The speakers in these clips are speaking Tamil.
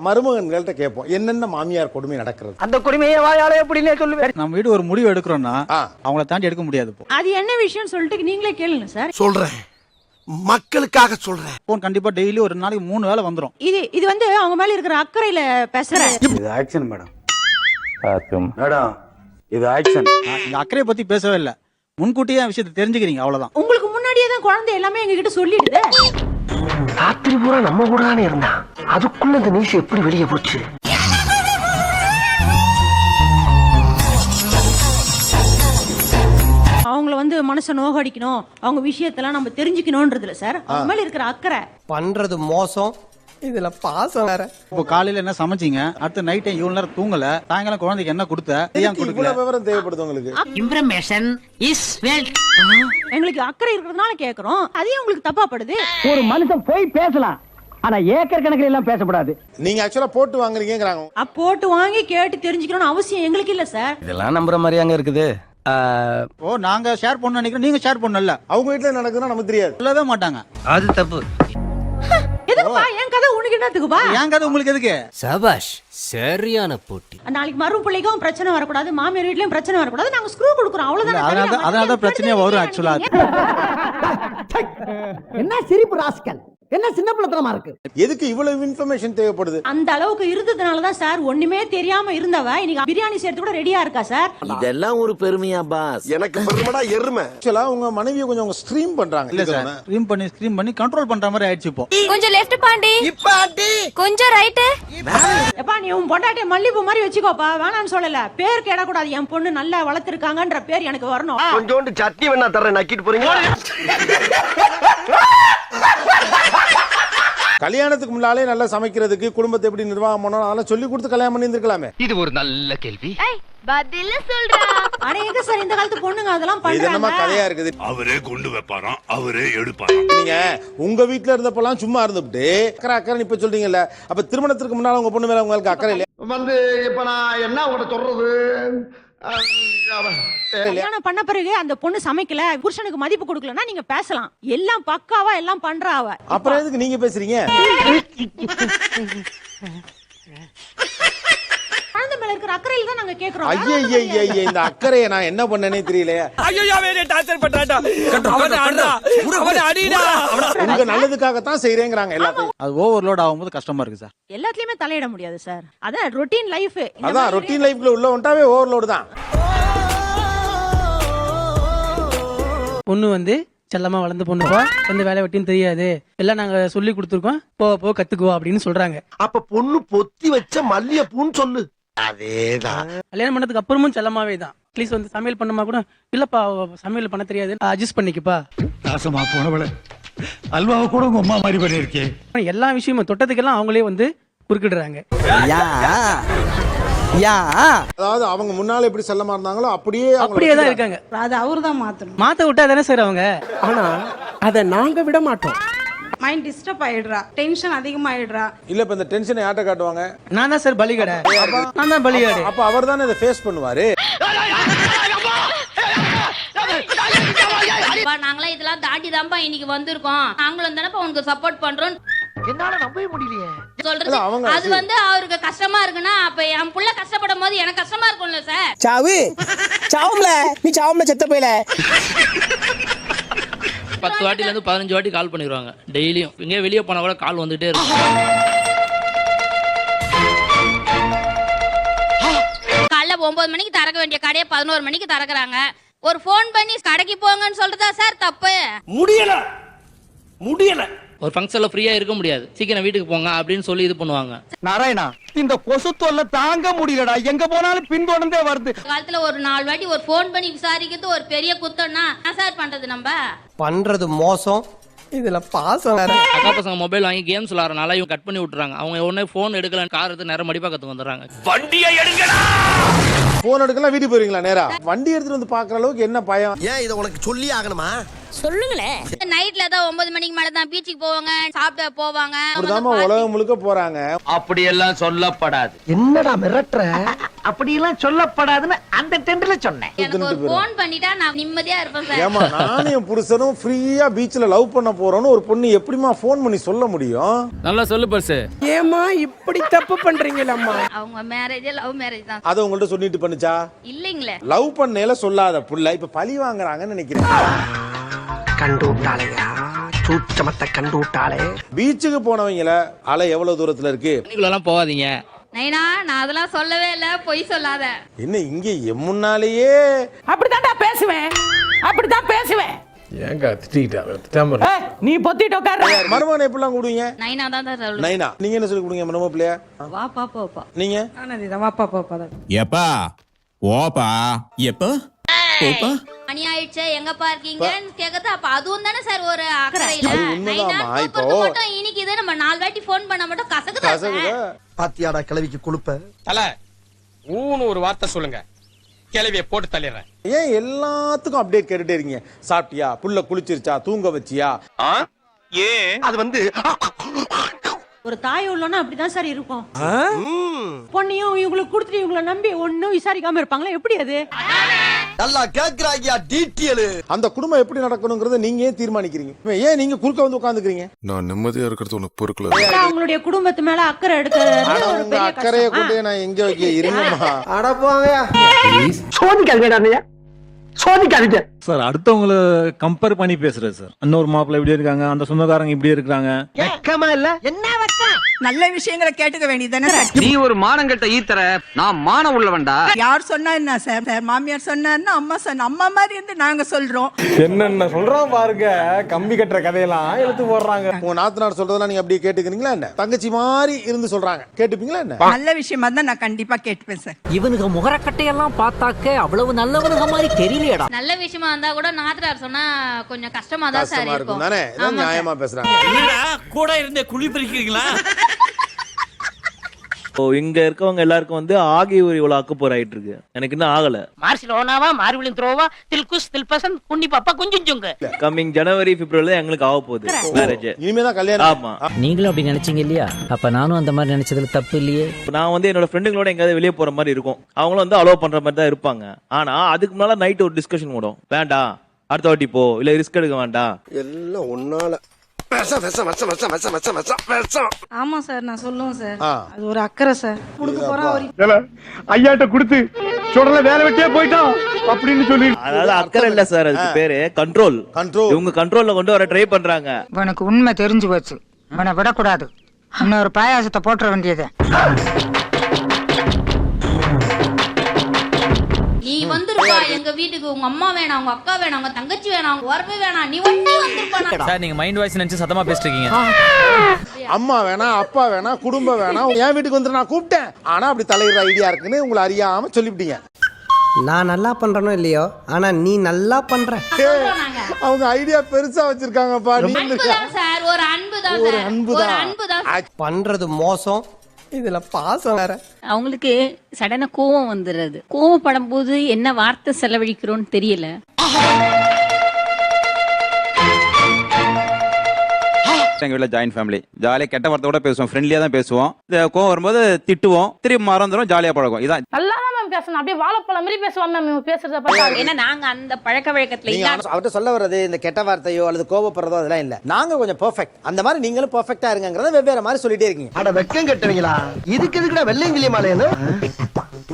மருமகன்கள்ட்ட கேட்போம் என்னென்ன மாமியார் கொடுமை நடக்கிறது. அந்த கொடுமையை வாயால எப்படின்னே சொல்லுவேன். நம்ம வீடு ஒரு முடிவு எடுக்கிறோம்னா அவங்கள தாண்டி எடுக்க முடியாது. அது என்ன விஷயம் சொல்லிட்டு நீங்களே கேளுங்க சார். சொல்றேன், மக்களுக்காக சொல்றேன். போன் கண்டிப்பா டெய்லி ஒரு நாளைக்கு 3 வேளை வந்துரும். இது வந்து அவங்க மேல இருக்கிற அக்கறையில பேசுறேன். இது ஆக்ஷன் மேடம். மேடம் இது ஆக்ஷன். இந்த அக்கறையை பத்தி பேசவே இல்ல, முன்கூட்டியே விஷயத்தை தெரிஞ்சுக்கிறீங்க, அவ்வளவுதான். உங்களுக்கு முன்னாடியே தான் குழந்தை எல்லாமே எங்க கிட்ட சொல்லிடுது. ராத்திரி பூரா நம்ம கூட தானே இருந்தா, அதுக்குள்ள இந்த நியூஸ் எப்படி வெளியே போச்சு? அவங்கள வந்து மனசை நோகடிக்கணும், அவங்க விஷயத்தெல்லாம் நம்ம தெரிஞ்சுக்கணும்ன்றதுல சார் அவங்க மேல இருக்கிற அக்கறை. பண்றது மோசம், இதுல பாசம் வேற. இப்போ காலையில என்ன சமைச்சீங்க, அடுத்து நைட் இவ்வளவு நேரம் தூங்கல, சாயங்காலம் குழந்தைக்கு என்ன கொடுத்த, ஏன் கொடுக்கல, இவ்வளவு விவரம் தேவைப்படுது உங்களுக்கு. Information is wealth. எங்களுக்கு அக்கறை இருக்கிறதுனால கேக்குறோம், அதையும் உங்களுக்கு தப்பா படுது. ஒரு மனுஷன் போய் பேசலாம், ஆனா ஏக்கர் கணக்கில் எல்லாம் பேசக்கூடாது. நீங்க ஆக்சுவலா போட்டு வாங்குறீங்கங்கறாங்க. போட்டு வாங்கி கேட்டு தெரிஞ்சுக்கணும்னு அவசியம் எங்களுக்கு இல்ல சார். இதெல்லாம் நம்புற மாதிரி அங்க இருக்குது. ஓ நாங்க ஷேர் பண்ண நினைக்கிறோம், நீங்க ஷேர் பண்ணல. அவங்க வீட்டுல நடக்குதுன்னா நமக்கு தெரியாது, சொல்லவே மாட்டாங்க. அது தப்பு. எதுக்குப்பா என் கதை உனக்கு என்னத்துக்குப்பா? ஏன் கதை உங்களுக்கு எதுக்கு? சபாஷ், சரியான போட்டி. நாளைக்கு மறு பிள்ளைக்கும் பிரச்சனை வரக்கூடாது, மாமியார் வீட்லயும் பிரச்சனை வரக்கூடாது, நாங்க ஸ்க்ரூ கொடுக்குறோம், அவ்வளவுதான். அதனால பிரச்சனையே வரும் ஆக்சுவலா. என்ன சிரிப்பு ராஸ்கல், என்ன சின்ன பிள்ளைத்தனமா இருக்கு. எதுக்கு இவ்வளவு இன்ஃபர்மேஷன் தேவைப்படுது? அந்த அளவுக்கு இருந்ததுனால தான் சார் ஒண்ணுமே தெரியாம இருந்தவ இன்னைக்கு பிரியாணி செய்யறது கூட ரெடியா இருக்கா சார். இதெல்லாம் ஒரு பெருமையா பாஸ்? எனக்கு பெருமைடா எருமை. ஆக்சுவலா உங்க மனைவியை கொஞ்சம் அவங்க ஸ்ட்ரீம் பண்றாங்க. இல்ல சார், ஸ்க்ரீம் பண்ணி கண்ட்ரோல் பண்ற மாதிரி ஆயிடுச்சு. இப்போ கொஞ்சம் லெஃப்ட் பாண்டி, இப்பாண்டி கொஞ்சம் ரைட். எப்பா நீ உன் பொண்டாட்டிய மல்லிப்பூ மாதிரி வச்சுக்கோப்பா, வேணாம்னு சொல்லல. பேர் கேடக்கூடாது, என் பொண்ணு நல்லா வளர்த்திருக்காங்கன்ற பேர் எனக்கு வரணும். கொஞ்சோண்டு சட்னி வேணா தரேன், நக்கிட்டு போறீங்க. கல்யாணத்துக்கு முன்னாலே நல்லா சமைக்கிறதுக்கு, குடும்பத்தை எப்படி நிர்வாகம் பண்ணணும் அதெல்லாம் சொல்லி கொடுத்து கல்யாணம் பண்ணி இருந்திருக்கலாமே. இது ஒரு நல்ல கேள்வி. பதில் சொல்றா. அட எங்க சார் இந்த காலத்து பொண்ணுங்க அதெல்லாம் இது என்னமா பண்றாங்க? கதையா இருக்குது. அவரே கொண்டு வைப்பாராம், அவரே எடுப்பாராம். நீங்க உங்க வீட்டுல இருந்தப்பெல்லாம் சும்மா இருந்துட்டு அக்கறை இப்ப சொல்றீங்கல்ல, அப்ப திருமணத்துக்கு முன்னால உங்க பொண்ணு மேல உங்களுக்கு அக்கறை இல்லையா? வந்து இப்ப நான் என்ன உங்கள்ட்ட சொல்றது? கல்யாணம் பண்ண பிறகு அந்த பொண்ணு சமைக்கல, புருஷனுக்கு மதிப்பு கொடுக்கலன்னா நீங்க பேசலாம். எல்லாம் பக்காவா எல்லாம் பண்றா அவ. அப்புறம் எதுக்கு நீங்க பேசுறீங்க? குழந்தை மேல இருக்கிற அக்கறையில தான் நாங்க கேக்குறோம். ஐயே இந்த அக்கறையை நான் என்ன பண்ணனே தெரியலையே. உங்க நல்லதுக்காகத்தான் செய்யறேங்கிறாங்க எல்லாத்தையும். அது ஓவர்லோட் ஆகும்போது கஷ்டமா இருக்கு சார். எல்லாத்துலயுமே தலையிட முடியாது சார். அதான் ரொட்டீன் லைஃப். அதான் ரொட்டீன் லைஃப்ல உள்ள வந்துட்டாவே ஓவர்லோடு தான். பொண்ணு வந்து செல்லமா வளர்ந்து பொண்ணுப்பா, எந்த வேலை வெட்டின்னு தெரியாது, எல்லாம் நாங்க சொல்லி கொடுத்துருக்கோம், போ கத்துக்குவா அப்படின்னு சொல்றாங்க. அப்ப பொண்ணு பொத்தி வச்ச மல்லிகைப்பூன்னு சொல்லு. அதேதான். கல்யாணம் பண்ணதுக்கு அப்புறமும் செல்லமாவே தான். அட்லீஸ்ட் வந்து சமையல் பண்ணமா கூட இல்லப்பா சமையல் பண்ண தெரியாது, அட்ஜஸ்ட் பண்ணிக்கப்பா. நாசமா போனவள அல்வாவை கூட உங்க அம்மா மாதிரி பண்ணிருக்கேன். எல்லா விஷயமும் தொட்டதுக்கெல்லாம் அவங்களே வந்து குறுக்கிடுறாங்க. அதாவது அவங்க முன்னால எப்படி செல்லமா இருந்தாங்களோ அப்படியே தான் இருக்காங்க. அது அவர்தான் மாத்தணும். மாத்த விட்டா தானே சார் அவங்க. ஆனா அத நாங்க விட மாட்டோம். மைண்ட் டிஸ்டர்ப் ஆயிடுறா, டென்ஷன் அதிகமாயிடுறா. இல்ல இப்ப இந்த டென்ஷனை யார்ட்ட காட்டுவாங்க? நான் தான் சார் பலிகடை. நான் தான் பலிகடை. அப்ப அவர் தானே இதை ஃபேஸ் பண்ணுவாரு. நாங்களாம் இதெல்லாம் தாண்டி தான்ப்பா இன்னைக்கு வந்திருக்கோம், நாங்களும் தானப்பா உனக்கு சப்போர்ட் பண்றோம். என்னால நம்பவே முடியலையே சொல்றது அது வந்து அவருக்கு கஷ்டமா இருக்குன்னா அப்ப என் புள்ள கஷ்டப்படும் போது எனக்கு கஷ்டமா இருக்கும்ல சார். சாவும்ல நீ சாவும்ல செத்த போயில. 10 வாட்டில இருந்து 15 வாட்டி கால் பண்ணிடுவாங்க டெய்லியும். எங்கேயும் வெளியே போனா கூட கால் வந்துட்டே இருக்கும். காலைல 9 மணிக்கு திறக்க வேண்டிய கடையை 11 மணிக்கு திறக்கிறாங்க. ஒரு போன் பண்ணி கடைக்கு போங்கன்னு சொல்றதா சார் தப்பு? முடியல. ஒரு ஃபங்க்ஷன்ல ஃப்ரீயா இருக்க முடியாது, சீக்கிரம் வீட்டுக்கு போங்க அப்படின்னு சொல்லி இது பண்ணுவாங்க. நாராயணா, இந்த கொசு தொல்லை தாங்க முடியலடா, எங்க போனாலும் பின்தொடர்ந்தே வருது. காலத்துல ஒரு 4 வாட்டி ஒரு போன் பண்ணி விசாரிக்கிறது ஒரு பெரிய குத்தம்னா என்ன சார் பண்றது? நம்ம பண்றது மோசம், இதுல பாசம் வேற. அக்கா பசங்க மொபைல் வாங்கி கேம்ஸ் விளையாடுறனால இவங்க கட் பண்ணி விட்டுறாங்க. அவங்க உடனே போன் எடுக்கல, கார் எடுத்து நேரம் மடிப்பா கத்துக்கு வந்துடுறாங்க. வண்டியை எடுங்கடா. போன் எடுக்கலாம், வீட்டுக்கு போயிருங்களா நேரா? வண்டி எடுத்துட்டு வந்து பாக்குற அளவுக்கு என்ன பயம்? ஏன் இதை உனக்கு சொல்லி ஆகணுமா? சொல்லுங்களேன். நைட்ல தான் 9 மணிக்கு மேல தான் பீச்சுக்கு போவாங்க, சாப்பிட போவாங்க. அப்படிதாம்மா உலகம் முழுக்க போறாங்க. அப்படி எல்லாம் சொல்லப்படாது. என்னடா மிரட்டுற? அப்படியெல்லாம் சொல்லப்படாதுன்னு அந்த டென்ட்ல சொன்னேன். எனக்கு ஒரு ஃபோன் பண்ணிட்டா நான் நிம்மதியா இருப்பேன் சார். ஏமா நானும் என் புருஷனும் ஃப்ரீயா பீச்ல லவ் பண்ண போறோம்னு ஒரு பொண்ணு எப்படிமா ஃபோன் பண்ணி சொல்ல முடியும்? நல்லா சொல்லு பர்ஸ். ஏமா இப்படி தப்பு பண்றீங்களம்மா? அவங்க மேரேஜ் லவ் மேரேஜ் தான். அதை உங்கள்ட்ட சொல்லிட்டு பண்ணுச்சா? இல்லைங்களே. லவ் பண்ணேல சொல்லாத புள்ள இப்ப பழி வாங்குறாங்கன்னு நினைக்கிறேன். கண்டு விட்டாளையா, சூச்சமத்தை கண்டு விட்டாளே. பீச்சுக்கு போனவங்கள அலை எவ்வளவு தூரத்துல இருக்கு? நீங்களெல்லாம் போகாதீங்க. நைனா நான் அதெல்லாம் சொல்லவே இல்ல, பொய் சொல்லாத. என்ன இங்க முன்னாலேயே அப்படிதான்டா பேசுவேன், அப்படிதான் பேசுவேன். ஏங்க திட்டிக்கிட்டா நீ பொத்திட்டு உட்காரு. மருமகனை எப்படிலாம் கூடுவீங்க? நைனா தான் தான் சொல்லு. நைனா நீங்க என்ன சொல்லி கொடுங்க மருமக பிள்ளையா? வா பாப்பா. நீங்க வாப்பா பாப்பா. எப்பா ஓப்பா எப்ப ஓப்பா மணி ஆயிடுச்சு எங்கப்பா இருக்கீங்கன்னு கேக்குறது. அப்ப அதுவும் தானே சார் ஒரு அக்கறை இல்ல. அது உண்மைதாம்மா. நைனா இப்போ மட்டும் இன்னைக்கு இது நம்ம 4 வாட்டி ஃபோன் பண்ண மட்டும் கசக்குதா சார்? பாத்தியாடா கிளவிக்கு கொழுப்ப. தல ஊன்னு ஒரு வார்த்தை சொல்லுங்க, கிளவிய போட்டு தள்ளிடுறேன். ஏன் எல்லாத்துக்கும் அப்டேட் கேட்டுட்டே இருக்கீங்க? சாப்பிட்டியா, புள்ள குளிச்சிருச்சா, தூங்க வச்சியா? ஏன் அது வந்து ஒரு தாய் உள்ளோன்னா அப்படிதான் சார் இருக்கும். பொண்ணையும் இவங்களுக்கு கொடுத்துட்டு இவங்களை நம்பி ஒன்னும் விசாரிக்காம இருப்பாங்களா? எப்படி அது? நல்லா கேக்குறாங்க டீட்டெயில். அந்த குடும்பம் எப்படி நடக்கணும்ங்கறத நீங்க ஏன் தீர்மானிக்கிறீங்க? ஏன் நீங்க குறுக்க வந்து உட்கார்ந்துக்கிறீங்க? நான் நிம்மதியா இருக்கிறது உனக்கு பொறுக்கல. அவங்களுடைய குடும்பத்து மேல அக்கறை எடுக்கிறது ஒரு உங்க பெரிய அக்கறைய கஷ்டம். கொண்டு நான் எங்க வைக்க? இருங்கம்மா. அட போங்கயா. சோதிக்காதீங்க, சோதிக்காதீங்க. சார் அடுத்தவங்கள கம்பேர் பண்ணி பேசுறது சார். இன்னொரு மாப்பிள்ள இப்படி இருக்காங்க, அந்த சொந்தக்காரங்க இப்படி இருக்காங்க. வெக்கமா இல்ல? என்ன வெக்கம்? நல்ல விஷயங்களை கேட்டுக்க வேண்டியதானே சார். நீ ஒரு மானங்கட்ட ஈத்தற, நான் மான உள்ளவன்டா. யார் சொன்னா என்ன சார்? மாமியார் சொன்னாருன்னா அம்மா சொன்ன அம்மா மாதிரி இருந்து நாங்க சொல்றோம். என்னென்ன சொல்றோம் பாருங்க, கம்பி கட்டுற கதையெல்லாம் எடுத்து போடுறாங்க. உங்க நாத்தனார் சொல்றதெல்லாம் நீங்க அப்படியே கேட்டுக்கிறீங்களா என்ன? தங்கச்சி மாதிரி இருந்து சொல்றாங்க, கேட்டுப்பீங்களா என்ன? நல்ல விஷயமா தான் நான் கண்டிப்பா கேட்டுப்பேன் சார். இவனுக்கு முகரக்கட்டையெல்லாம் பார்த்தாக்க அவ்வளவு நல்லவனுங்க மாதிரி தெரியலையடா. நல்ல விஷயமா இருந்தா கூட நாத்தனார் சொன்னா கொஞ்சம் கஷ்டமா தான் சார் கஷ்டமா இருக்கும் தானே? ஆமா சார். நியாயமா பேசுறாங்க. கூட இருந்தே குழி பறிக்கிறீங்களா? இங்க இருக்கவங்க எல்லாருக்கும் வந்து ஆகி ஒரு இவ்வளவு அக்கப்போர் ஆயிட்டு இருக்கு. எனக்கு இன்னும் ஆகல. மார்சிலோனாவா, மார்விலின் த்ரோவா, தில்குஸ் தில்பசன், குண்டி பாப்பா குஞ்சுங்க. கம்மிங் ஜனவரி பிப்ரவரி எங்களுக்கு ஆக போகுது மேரேஜ். இனிமேதான் கல்யாணம். ஆமா, நீங்களும் அப்படி நினைச்சீங்க இல்லையா? அப்ப நானும் அந்த மாதிரி நினைச்சதுல தப்பு இல்லையே. நான் வந்து என்னோட ஃப்ரெண்டுங்களோட எங்கயாவது வெளியே போற மாதிரி இருக்கும். அவங்களும் வந்து அலோவ் பண்ற மாதிரி தான் இருப்பாங்க. ஆனா அதுக்கு முன்னால நைட் ஒரு டிஸ்கஷன் ஓடும். வேண்டாம், அடுத்த வாட்டி போ, இல்ல ரிஸ்க் எடுக்க வேண்டாம். எல்லாம் ஒன்னால. ஆமா சார், நான் சொல்லுவேன் சார். ஆ. அது ஒரு அக்கறை சார். கொடுக்க போறா ஒரு ஐயாட்ட கொடுத்து சுடல வேலை வெட்டியே போயிட்டோம் அப்படின்னு சொல்லி. அதாவது அக்கறை இல்ல சார், அதுக்கு பேரு கண்ட்ரோல். கண்ட்ரோல். இவங்க கண்ட்ரோல்ல கொண்டு வர ட்ரை பண்றாங்க. உனக்கு உண்மை தெரிஞ்சு போச்சு, உன்னை விடக்கூடாது. இன்னொரு பாயாசத்தை போட்டுற வேண்டியது. நீ வந்துருப்பா எங்க வீட்டுக்கு. உங்க அம்மா வேணாம், உங்க அக்கா வேணாம், உங்க தங்கச்சி வேணாம், உங்க உறவு வேணாம், நீ ஒண்ணே வந்துருப்பா. சார் நீங்க மைண்ட் வாய்ஸ் நினைச்சு சத்தமா பேசிட்டு இருக்கீங்க. அம்மா வேணாம், அப்பா வேணாம், குடும்பம் வேணாம், என் வீட்டுக்கு வந்து நான் கூப்பிட்டேன். ஆனா அப்படி தலையிடுற ஐடியா இருக்குன்னு உங்களை அறியாம சொல்லிவிட்டீங்க. நான் நல்லா பண்றனோ இல்லையோ, ஆனா நீ நல்லா பண்ற. அவங்க ஐடியா பெருசா வச்சிருக்காங்கப்பா. அன்புதான் சார், ஒரு அன்புதான் ஒரு சார், ஒரு அன்புதான். அன்புதான். பண்றது மோசம், இதுல பாசம் வேற. அவங்களுக்கு சடனா கோவம் வந்துடுறது. கோவப்படும் போது என்ன வார்த்தை செலவழிக்கிறோன்னு தெரியல. எங்க வீட்டுல ஜாயின்ட் ஃபேமிலி. ஜாலியா கெட்ட வார்த்தை கூட பேசுவோம், ஃப்ரெண்ட்லியா தான் பேசுவோம். கோவம் வரும்போது திட்டுவோம், திரும்பி மறந்துடும், ஜாலியா பழகும். இதான் நல்லா தான் மேம் பேசணும், அப்படியே வாழைப்பழம் மாதிரி பேசுவாங்க மேம் பேசுறத பார்த்தா. ஏன்னா நாங்க அந்த பழக்க வழக்கத்துல இல்ல. அவர்கிட்ட சொல்ல வர்றது இந்த கெட்ட வார்த்தையோ அல்லது கோபப்படுறதோ அதெல்லாம் இல்ல. நாங்க கொஞ்சம் பெர்ஃபெக்ட், அந்த மாதிரி நீங்களும் பெர்ஃபெக்ட்டா இருங்கங்கறத வெவ்வேறு மாதிரி சொல்லிட்டே இருக்கீங்க. அட வெக்கம் கட்டுவீங்களா? இதுக்கு எதுக்குடா வெள்ளையங்கிலி மாலையன்னு?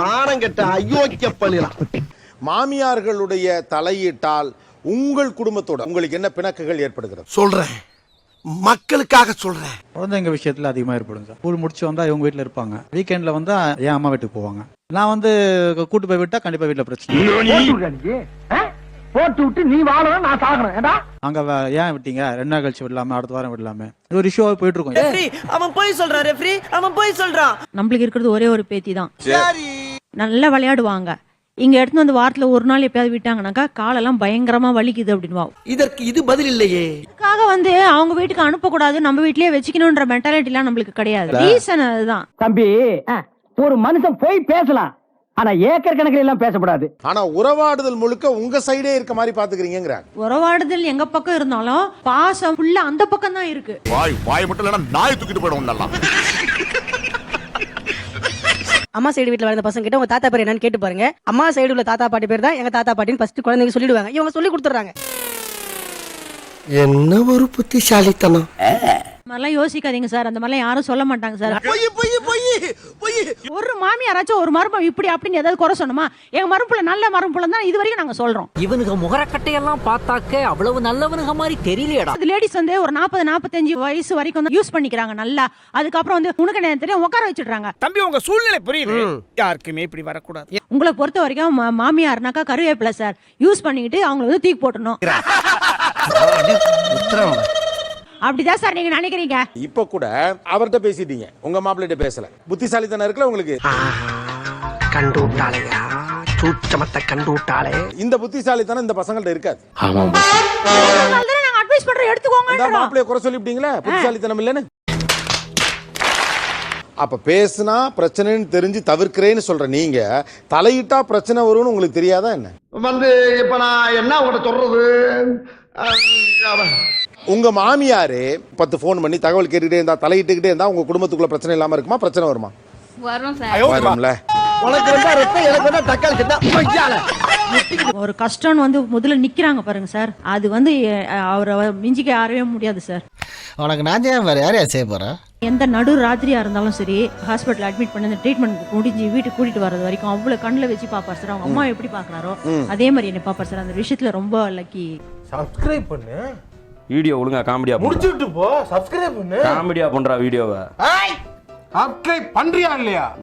மானம் கட்ட அயோக்கியப்பலியா. மாமியார்களுடைய தலையீட்டால் உங்கள் குடும்பத்தோட உங்களுக்கு என்ன பிணக்குகள் ஏற்படுகிறது? சொல்றேன், மக்களுக்காக சொல்றேன். குழந்தைங்க விஷயத்துல அதிகமா ஏற்படும் சார். ஸ்கூல் முடிச்சு வந்தா இவங்க வீட்டுல இருப்பாங்க, வீக்கெண்ட்ல வந்தா என் அம்மா வீட்டுக்கு போவாங்க. நான் வந்து கூட்டு போய் விட்டா கண்டிப்பா வீட்டுல பிரச்சனை. போட்டு விட்டு நீ வாழணும், நான் சாகணும். அங்க ஏன் விட்டீங்க, 2 நாள் கழிச்சு விடலாமே, அடுத்த வாரம் விடலாமே, இது ஒரு இஷ்யூவா போயிட்டு இருக்கும். அவன் போய் சொல்றான் ரெஃப்ரி, அவன் போய் சொல்றான். நம்மளுக்கு இருக்கிறது ஒரே ஒரு பேத்தி தான். நல்லா விளையாடுவாங்க. இங்க எடுத்து வந்து வாரத்துல ஒரு நாள் எப்பயாவது விட்டாங்கன்னாக்கா காலெல்லாம் பயங்கரமா வலிக்குது அப்படின்னு. இதற்கு இது பதில் இல்லையே. அதுக்காக வந்து அவங்க வீட்டுக்கு அனுப்பக்கூடாது, நம்ம வீட்லயே வச்சுக்கணும்ன்ற மென்டாலிட்டி எல்லாம் நம்மளுக்கு கிடையாது. ரீசன் அதுதான். தம்பி, ஒரு மனுஷன் போய் பேசலாம், ஆனா ஏக்கர் கணக்கில் எல்லாம் பேசக்கூடாது. ஆனா உறவாடுதல் முழுக்க உங்க சைடே இருக்க மாதிரி பாத்துக்கிறீங்கிறாங்க. உறவாடுதல் எங்க பக்கம் இருந்தாலும் பாசம் ஃபுல்லா அந்த பக்கம் தான் இருக்கு. வாய் மட்டும் இல்லைன்னா நாய் தூக்கிட்டு போயிடும். அம்மா சைடு வீட்டுல வளர்ந்த பசங்க கிட்ட உங்க தாத்தா பேர் என்னன்னு கேட்டு பாருங்க. அம்மா சைடு உள்ள தாத்தா பாட்டி பேர் தான் எங்க தாத்தா பாட்டின்னு ஃபர்ஸ்ட் குழந்தைங்க சொல்லிடுவாங்க. இவங்க சொல்லி கொடுத்துறாங்க. என்ன ஒரு புத்திசாலித்தனம். மாதிரிலாம் யோசிக்காதீங்க சார். அந்த மாதிரிலாம் யாரும் சொல்ல மாட்டாங்க சார். ஒரு மாமியாராச்சும் ஒரு மருமம் இப்படி அப்படின்னு ஏதாவது குறை சொன்னோமா? எங்க மரும்புல நல்ல மரும்புல தான் இது வரைக்கும் நாங்க சொல்றோம். இவனுக்கு முகரக்கட்டையெல்லாம் பார்த்தாக்க அவ்வளவு நல்லவனுங்க மாதிரி தெரியலையடா. அது லேடிஸ் வந்து ஒரு 40-45 வயசு வரைக்கும் யூஸ் பண்ணிக்கிறாங்க நல்லா. அதுக்கப்புறம் வந்து உனக்கு என்ன தெரியும் உட்கார வச்சிடுறாங்க. தம்பி உங்க சூழ்நிலை புரியுது. யாருக்குமே இப்படி வரக்கூடாது. உங்களை பொறுத்த வரைக்கும் மாமியார்னாக்கா கருவேப்பிலை சார். யூஸ் பண்ணிக்கிட்டு அவங்களை வந்து தூக்கி போட்டணும். அப்படிதான் சார் நீங்க நினைக்கிறீங்க. இப்ப கூட அவர்கிட்ட பேசிட்டீங்க, உங்க மாப்பிள்ளைகிட்ட பேசல. புத்திசாலித்தனம் இருக்குல்ல உங்களுக்கு. கண்டு விட்டாளையா, சூச்சமத்தை கண்டு விட்டாளே. இந்த புத்திசாலித்தனம் இந்த பசங்கள்ட்ட இருக்காது. அதனால தான் நாங்க அட்வைஸ் பண்றோம், எடுத்துக்கோங்க. இந்த மாப்பிள்ளைய குறை சொல்லிட்டீங்களே, புத்திசாலித்தனம் இல்லன்னு. அப்ப பேசுனா பிரச்சனைன்னு தெரிஞ்சு தவிர்க்கிறேன்னு சொல்ற நீங்க, தலையிட்டா பிரச்சனை வரும்னு உங்களுக்கு தெரியாதா என்ன? வந்து இப்ப நான் என்ன உங்கள்கிட்ட சொல்றது? உங்க மாமியாரு 10 போன் பண்ணி தகவல் கேட்டுக்கிட்டே இருந்தா, தலையிட்டுக்கிட்டே இருந்தா உங்க குடும்பத்துக்குள்ள பிரச்சனை இல்லாம இருக்குமா? பிரச்சனை வருமா? வரும் சார். வரும்ல. உனக்கு வந்தா ரத்தம், எனக்கு வந்தா தக்காளி சட்னா. ஒரு கஷ்டம் வந்து முதல்ல நிக்கிறாங்க பாருங்க சார். அது வந்து அவரை மிஞ்சிக்க யாரவே முடியாது சார். உனக்கு நான் வேற யாரையா செய்ய போறேன்? எந்த நடு ராத்திரியா இருந்தாலும் சரி, ஹாஸ்பிட்டல் அட்மிட் பண்ணி ட்ரீட்மெண்ட் முடிஞ்சு வீட்டுக்கு கூட்டிட்டு வர்றது வரைக்கும் அவ்வளவு கண்ணுல வச்சு பாப்பார் சார். அவங்க அம்மா எப்படி பாக்குறாரோ அதே மாதிரி என்ன பாப்பார் சார். அந்த விஷயத்துல ரொம்ப லக்கி. சப்ஸ்கிரைப் பண்ணு. வீடியோ ஒழுங்கா காமெடியா முடிச்சிட்டு போ. சப்ஸ்கிரைப் பண்ணு. காமெடியா பண்றா வீடியோவை. சப்ஸ்கிரைப் பண்றியா இல்லையா?